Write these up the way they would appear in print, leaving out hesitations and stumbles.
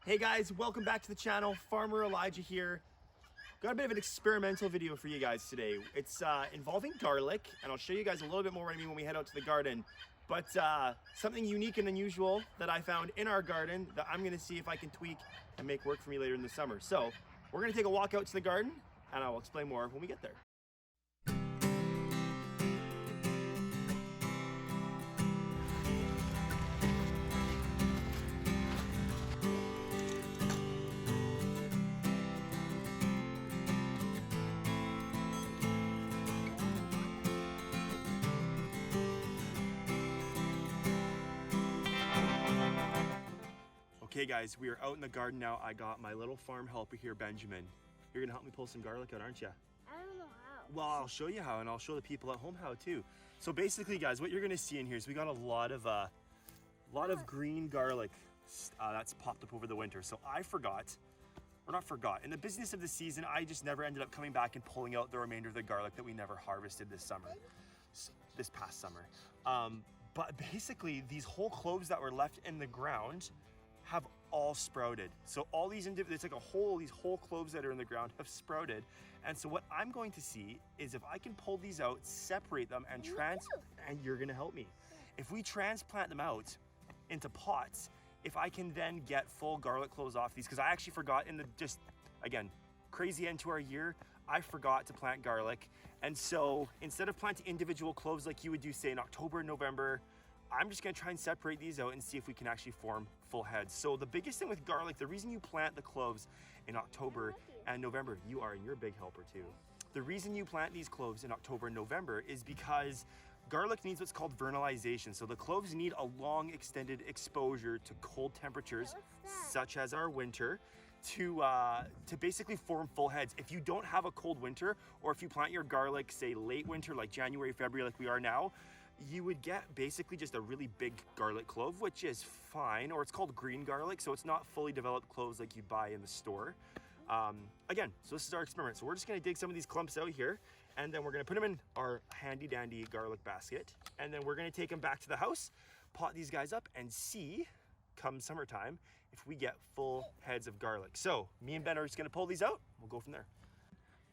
Hey guys, welcome back to the channel. Farmer Elijah here. Got a bit of an experimental video for you guys today. It's involving garlic, and I'll show you guys a little bit more what I mean when we head out to the garden. But something unique and unusual that I found in our garden that I'm gonna see if I can tweak and make work for me later in the summer. So we're gonna take a walk out to the garden, and I will explain more when we get there. Okay guys, we are out in the garden now. I got my little farm helper here, Benjamin. You're gonna help me pull some garlic out, aren't you? I don't know how. Well, I'll show you how, and I'll show the people at home how too. So basically guys, what you're gonna see in here is we got a lot of green garlic that's popped up over the winter. So I forgot, or not forgot, in the business of the season, I just never ended up coming back and pulling out the remainder of the garlic that we never harvested this past summer. But basically these whole cloves that were left in the ground have all sprouted. So all these it's like these whole cloves that are in the ground have sprouted. And so what I'm going to see is if I can pull these out, separate them, and and you're gonna help me. If we transplant them out into pots, if I can then get full garlic cloves off these, because I actually forgot again, crazy end to our year, I forgot to plant garlic. And so instead of planting individual cloves like you would do say in October and November, I'm just gonna try and separate these out and see if we can actually form full heads. So the biggest thing with garlic, the reason you plant the cloves in October and November, you're a big helper too. The reason you plant these cloves in October and November is because garlic needs what's called vernalization. So the cloves need a long extended exposure to cold temperatures, such as our winter, to basically form full heads. If you don't have a cold winter, or if you plant your garlic, say late winter, like January, February, like we are now, you would get basically just a really big garlic clove, which is fine, or it's called green garlic, so it's not fully developed cloves like you buy in the store. Again, so this is our experiment. So we're just gonna dig some of these clumps out here, and then we're gonna put them in our handy dandy garlic basket, and then we're gonna take them back to the house, pot these guys up, and see, come summertime, if we get full heads of garlic. So me and Ben are just gonna pull these out, we'll go from there.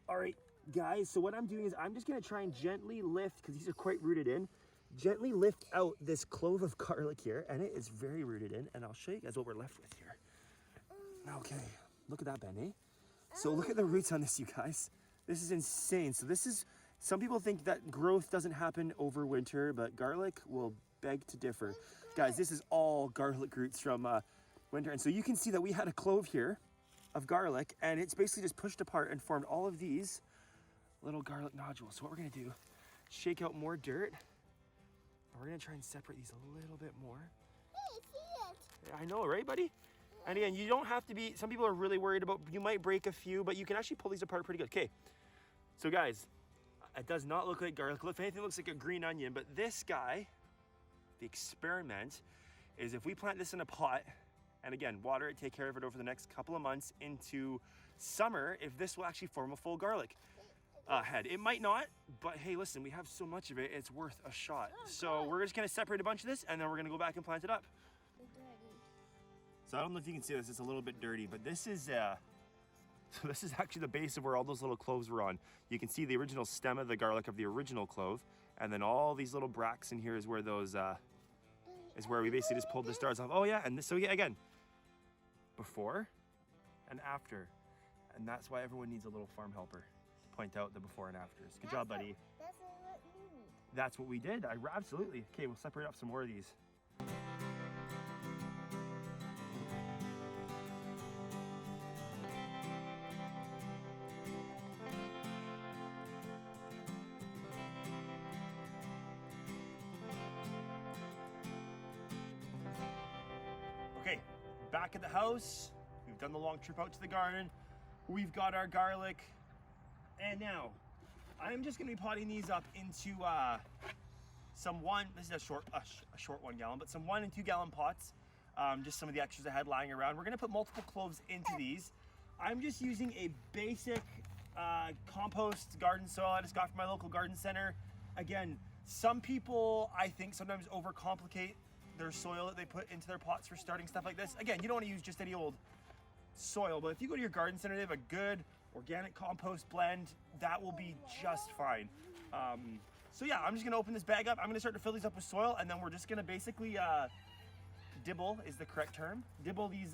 All right, guys, so what I'm doing is I'm just gonna try and gently lift, because these are quite rooted in, gently lift out this clove of garlic here, and it is very rooted in, and I'll show you guys what we're left with here. Okay, look at that, Ben, eh? So look at the roots on this, you guys. This is insane. So some people think that growth doesn't happen over winter, but garlic will beg to differ. Guys, this is all garlic roots from winter, and so you can see that we had a clove here of garlic, and it's basically just pushed apart and formed all of these little garlic nodules. So what we're gonna do, shake out more dirt, and we're gonna try and separate these a little bit more. Hey, see it. I know, right, buddy? And again, you don't have to be, some people are really worried about, you might break a few, but you can actually pull these apart pretty good. Okay, so guys, it does not look like garlic. If anything, it looks like a green onion, but this guy, the experiment is if we plant this in a pot, and again, water it, take care of it over the next couple of months into summer, if this will actually form a full garlic head. It might not, but hey, listen, we have so much of it, it's worth a shot. So we're just gonna separate a bunch of this, and then we're gonna go back and plant it up. So I don't know if you can see this, it's a little bit dirty, but this is so this is actually the base of where all those little cloves were on. You can see the original stem of the garlic of the original clove, and then all these little bracts in here is where those is where we basically just pulled the stars off. Oh yeah, and this, so yeah, again, before and after, and that's why everyone needs a little farm helper. Point out the before and afters. Good job, buddy. That's what you need. That's what we did. Absolutely. Okay, we'll separate up some more of these. Okay, back at the house. We've done the long trip out to the garden. We've got our garlic. And now, I'm just gonna be potting these up into this is a short 1 gallon, but some 1 and 2 gallon pots. Just some of the extras I had lying around. We're gonna put multiple cloves into these. I'm just using a basic compost garden soil I just got from my local garden center. Again, some people, I think, sometimes overcomplicate their soil that they put into their pots for starting stuff like this. Again, you don't want to use just any old soil, but if you go to your garden center, they have a good organic compost blend. That will be just fine. So yeah, I'm just gonna open this bag up. I'm gonna start to fill these up with soil, and then we're just gonna basically dibble is the correct term. Dibble these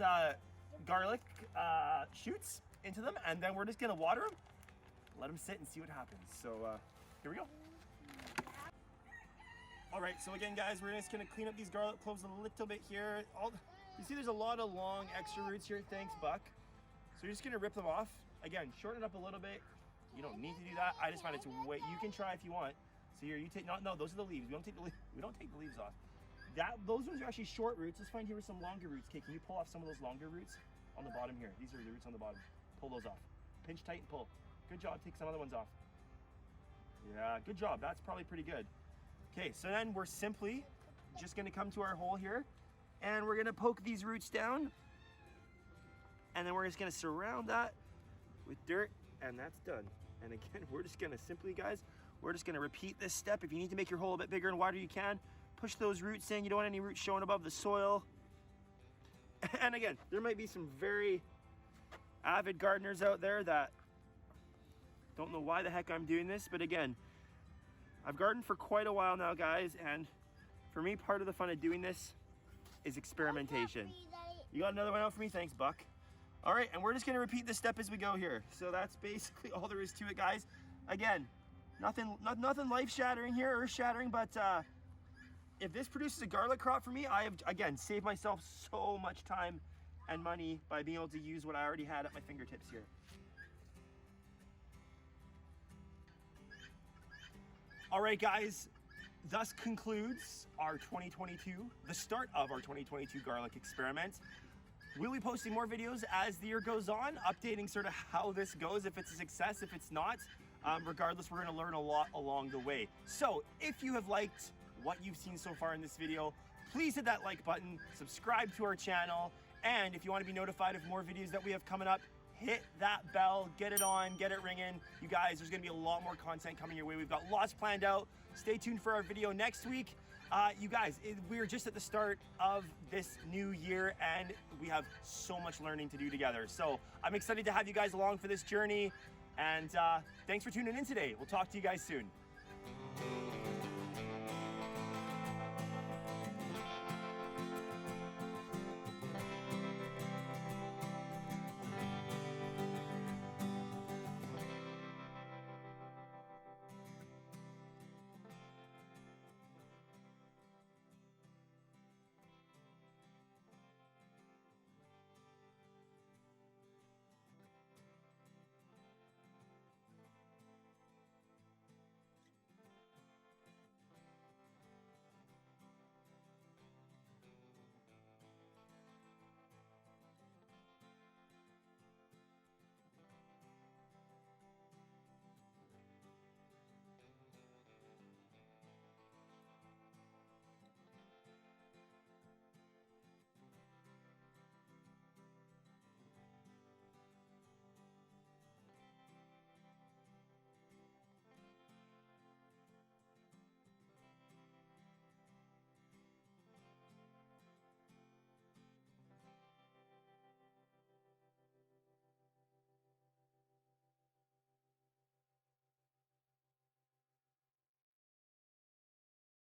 garlic shoots into them, and then we're just gonna water them, let them sit and see what happens. So here we go. All right, so again, guys, we're just gonna clean up these garlic cloves a little bit here. You see there's a lot of long extra roots here. Thanks, Buck. So you're just gonna rip them off. Again, shorten it up a little bit. You don't need to do that. I just find it's way, you can try if you want. So here, you take, no, those are the leaves. We don't take the leaves off. Those ones are actually short roots. Let's find here with some longer roots. Okay, can you pull off some of those longer roots on the bottom here? These are the roots on the bottom. Pull those off. Pinch tight and pull. Good job, take some other ones off. Yeah, good job, that's probably pretty good. Okay, so then we're simply just gonna come to our hole here, and we're gonna poke these roots down, and then we're just gonna surround that with dirt, and that's done. And again, we're just gonna simply, guys, we're just gonna repeat this step. If you need to make your hole a bit bigger and wider, you can. Push those roots in. You don't want any roots showing above the soil. And again, there might be some very avid gardeners out there that don't know why the heck I'm doing this, but again, I've gardened for quite a while now, guys, and for me, part of the fun of doing this is experimentation. You got another one out for me? Thanks, Buck. All right, and we're just gonna repeat this step as we go here. So that's basically all there is to it, guys. Again, nothing life-shattering here, earth-shattering, but if this produces a garlic crop for me, I have, again, saved myself so much time and money by being able to use what I already had at my fingertips here. All right, guys, thus concludes our 2022, the start of our 2022 garlic experiment. We'll be posting more videos as the year goes on, updating sort of how this goes, if it's a success, if it's not. Regardless, we're gonna learn a lot along the way. So if you have liked what you've seen so far in this video, please hit that like button, subscribe to our channel, and if you wanna be notified of more videos that we have coming up, hit that bell, get it on, get it ringing. You guys, there's gonna be a lot more content coming your way. We've got lots planned out. Stay tuned for our video next week. You guys, we're just at the start of this new year, and we have so much learning to do together. So I'm excited to have you guys along for this journey, and thanks for tuning in today. We'll talk to you guys soon.